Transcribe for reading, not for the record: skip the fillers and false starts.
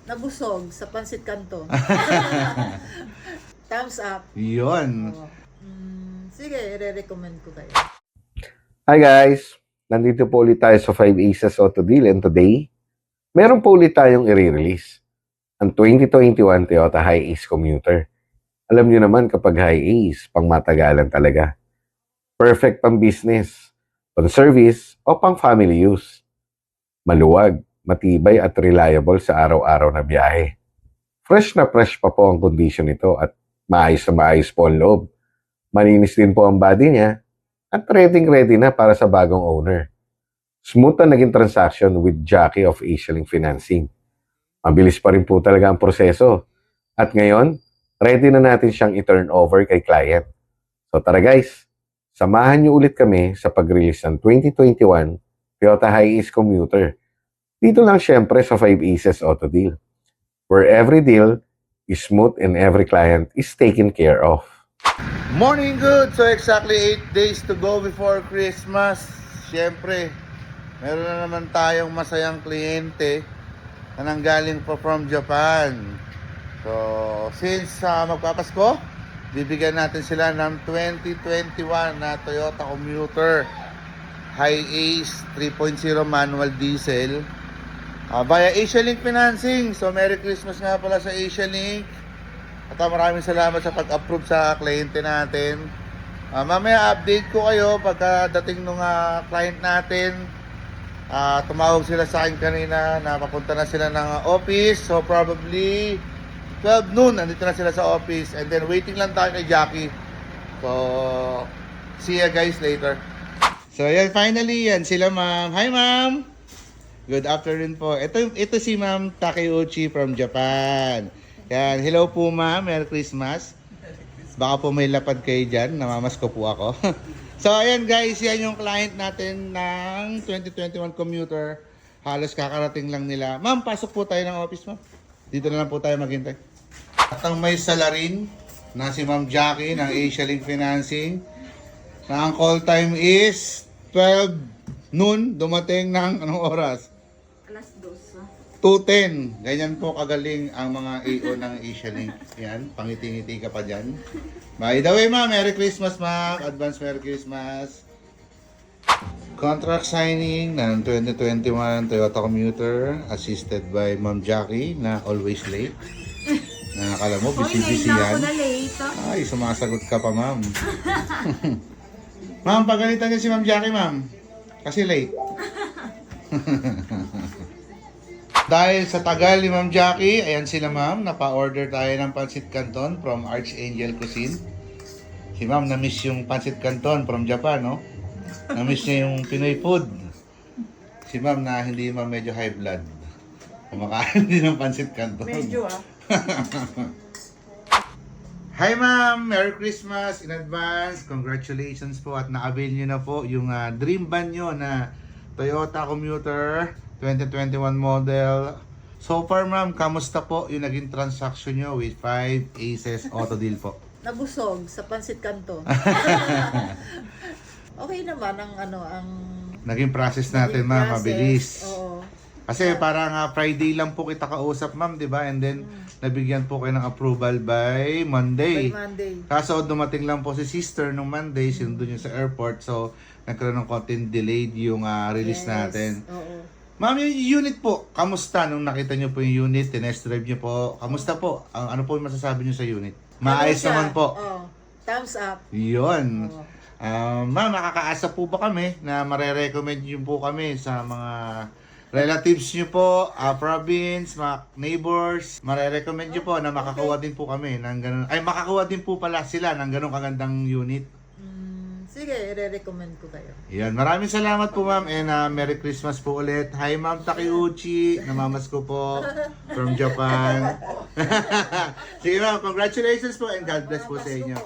Nabusog sa Pansit Canton. Thumbs up. Yun. Oo. Sige, i-recommend ko kayo. Hi guys! Nandito po ulit tayo sa 5 Aces Auto Deal and today, meron po ulit tayong i-release. Ang 2021 Toyota Hi-Ace Commuter. Alam niyo naman kapag Hi-Ace, pang matagalan talaga. Perfect pang business, pang service, o pang family use. Maluwag, matibay at reliable sa araw-araw na biyahe. Fresh na fresh pa po ang condition nito at maayos na maayos po ang loob. Malinis din po ang body niya at ready na para sa bagong owner. Smooth na naging transaction with Jackie of Asialink Financing. Mabilis pa rin po talaga ang proseso. At ngayon, ready na natin siyang i-turn over kay client. So tara guys, samahan niyo ulit kami sa pag-release ng 2021 Toyota Hi-Ace Commuter. Dito lang syempre sa 5 Aces Auto Deal, where every deal is smooth and every client is taken care of. Morning good! So exactly 8 days to go before Christmas. Siyempre, meron na naman tayong masayang kliyente na nanggaling pa from Japan. So, since magpapasko, bibigyan natin sila ng 2021 na Toyota Commuter Hi-Ace 3.0 manual diesel via Asialink Financing. So, Merry Christmas nga pala sa Asialink. At maraming salamat sa pag-approve sa kliyente natin. Mamaya update ko kayo pagkadating ng client natin. Tumawag sila sa akin kanina na papunta na sila ng office. So probably 12 noon nandito na sila sa office. And then waiting lang tayo kay Jackie. So see ya guys later. So yan, finally yan sila ma'am. Hi ma'am! Good afternoon po. Ito si ma'am Takeuchi from Japan. Yan, hello po ma'am, Merry Christmas. Baka po may lapad kayo dyan, namamasko po ako. So ayan guys, yan yung client natin ng 2021 Commuter. Halos kakarating lang nila. Ma'am, pasok po tayo ng office ma'am. Dito na lang po tayo maghintay. At ang may salarin na si Ma'am Jackie ng Asialink Financing. Na ang call time is 12 noon, dumating ng anong oras? Alas 2. 2:10. Ganyan po kagaling ang mga AO ng Asialink. Yan, pangiti-ngiti ka pa dyan. By the way, ma'am, Merry Christmas, ma'am. Advance Merry Christmas. Contract signing ng 2021 Toyota Commuter assisted by Ma'am Jackie na always late. Na akala mo, busy-busy yan. Ay, sumasagot ka pa, ma'am. Ma'am, pagalitan niyo si Ma'am Jackie, ma'am. Kasi late. Dahil sa tagal ni Ma'am Jackie, ayan sila ma'am, napa-order tayo ng Pansit Canton from Archangel Cuisine. Si ma'am na-miss yung Pansit Canton from Japan, no? Na-miss niya yung Pinoy food. Si ma'am na hindi ma'am medyo high blood. Kumakain din ng Pansit Canton. Medyo Hi ma'am! Merry Christmas in advance! Congratulations po at na-avail nyo na po yung dream van nyo na Toyota Commuter 2021 model. So far ma'am, kamusta po yung naging transaction nyo with 5 Aces Auto Deal po? Nabusog sa Pansit Canton. Okay naman ang Naging process natin ma'am, process. mabilis. Oo. Kasi parang Friday lang po kita kausap ma'am, di ba? And then nabigyan po kayo ng approval by Monday. By Monday. Kaso dumating lang po si sister nung Monday, sinundo niyo sa airport. So nagkaroon ng konting delayed yung release natin. Oo. Ma'am, yung unit po, kamusta nung nakita niyo po yung unit, tinest drive niyo po, kamusta po? Ano po yung masasabi niyo sa unit? Maayos Ano siya? naman po. Oo. Thumbs up. Yun. Oo. Ma'am, makakaasa po ba kami na mare-recommend niyo po kami sa mga relatives niyo po, province, mga neighbors, mare-recommend niyo po na makakuha din po kami ng ganun. Ay, makakuha din po pala sila ng ganun kagandang unit. Sige, i-recommend ko kayo. Yan, maraming salamat po ma'am and Merry Christmas po ulit. Hi ma'am Takeuchi, namamas ko po from Japan. Sige ma'am, congratulations po and God bless po sa inyo.